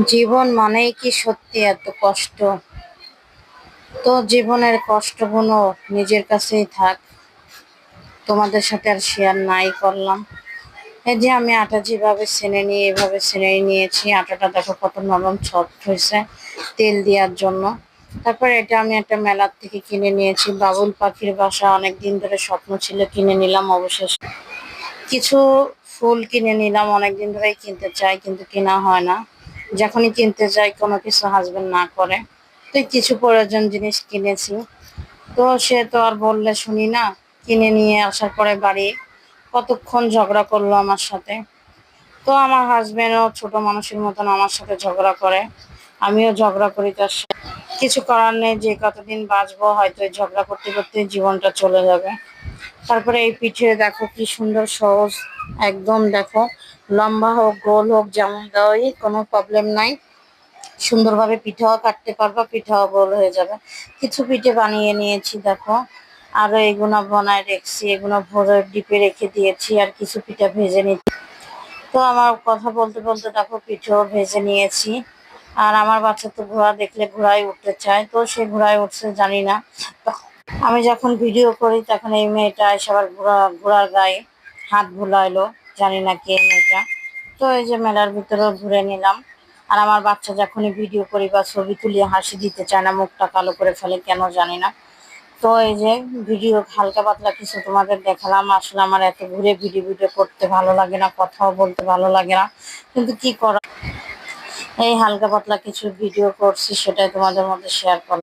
জীবন মানেই কি সত্যি এত কষ্ট? তো জীবনের কষ্টগুলো নিজের কাছেই থাক, তোমাদের সাথে আর শেয়ার নাই করলাম। এই যে আমি আটা যেভাবে ছেনে নিয়ে এভাবে ছেনে নিয়েছি, আটাটা দেখো কত নরম সফট হয়েছে তেল দেওয়ার জন্য। তারপর এটা আমি একটা মেলার থেকে কিনে নিয়েছি, বাবুল পাখির বাসা অনেক দিন ধরে স্বপ্ন ছিল, কিনে নিলাম অবশেষে। কিছু ফুল কিনে নিলাম, অনেকদিন ধরেই কিনতে চাই কিন্তু কেনা হয় না। যখনই কিনতে যাই কোনো কিছু হাজবেন্ড না করে, তো কিছু প্রয়োজন জিনিস কিনেছি। তো সে তো আর বললে শুনি না, কিনে নিয়ে আসার পরে বাড়ি কতক্ষণ ঝগড়া করলো আমার সাথে। তো আমার হাজবেন্ডও ছোট মানুষের মতন আমার সাথে ঝগড়া করে, আমিও ঝগড়া করি তার সাথে। কিছু করার নেই, যে কতদিন বাঁচবো হয়তো এই ঝগড়া করতে করতে জীবনটা চলে যাবে। তারপরে এই পিঠে দেখো কি সুন্দর সহজ, একদম দেখো লম্বা হোক গোল হোক যেমন দেওয়াই কোনো প্রবলেম নাই। সুন্দরভাবে পিঠাও কাটতে পারবা, পিঠাও গোল হয়ে যাবে। কিছু পিঠে বানিয়ে নিয়েছি দেখো, আরো এগুলো বানায় রেখেছি, এগুলো ভরে ডিপে রেখে দিয়েছি, আর কিছু পিঠা ভেজে নিচ্ছি। তো আমার কথা বলতে বলতে দেখো পিঠেও ভেজে নিয়েছি। আর আমার বাচ্চা তো ঘোড়া দেখলে ঘোড়ায় উঠতে চায়, তো সে ঘোড়ায় উঠছে জানি না। আমি যখন ভিডিও করি তখন এই মেয়েটা এসে আবার ঘোড়ার গায়ে হাত বুলাইলো, জানি না কে মেয়েটা। তো এই যে মেলার ভিতরে ঘুরে নিলাম। আর আমার বাচ্চা যখনই ভিডিও করি বা ছবি তুলি হাসি দিতে চায় না, মুখটা কালো করে ফেলে কেন জানি না। তো এই যে ভিডিও হালকা পাতলা কিছু তোমাদের দেখালাম। আসলে আমার এত ঘুরে ভিডিও ভিডিও করতে ভালো লাগে না, কথাও বলতে ভালো লাগে না, কিন্তু কি করা, এই হালকা পাতলা কিছু ভিডিও করছি সেটাই তোমাদের মধ্যে শেয়ার করলাম।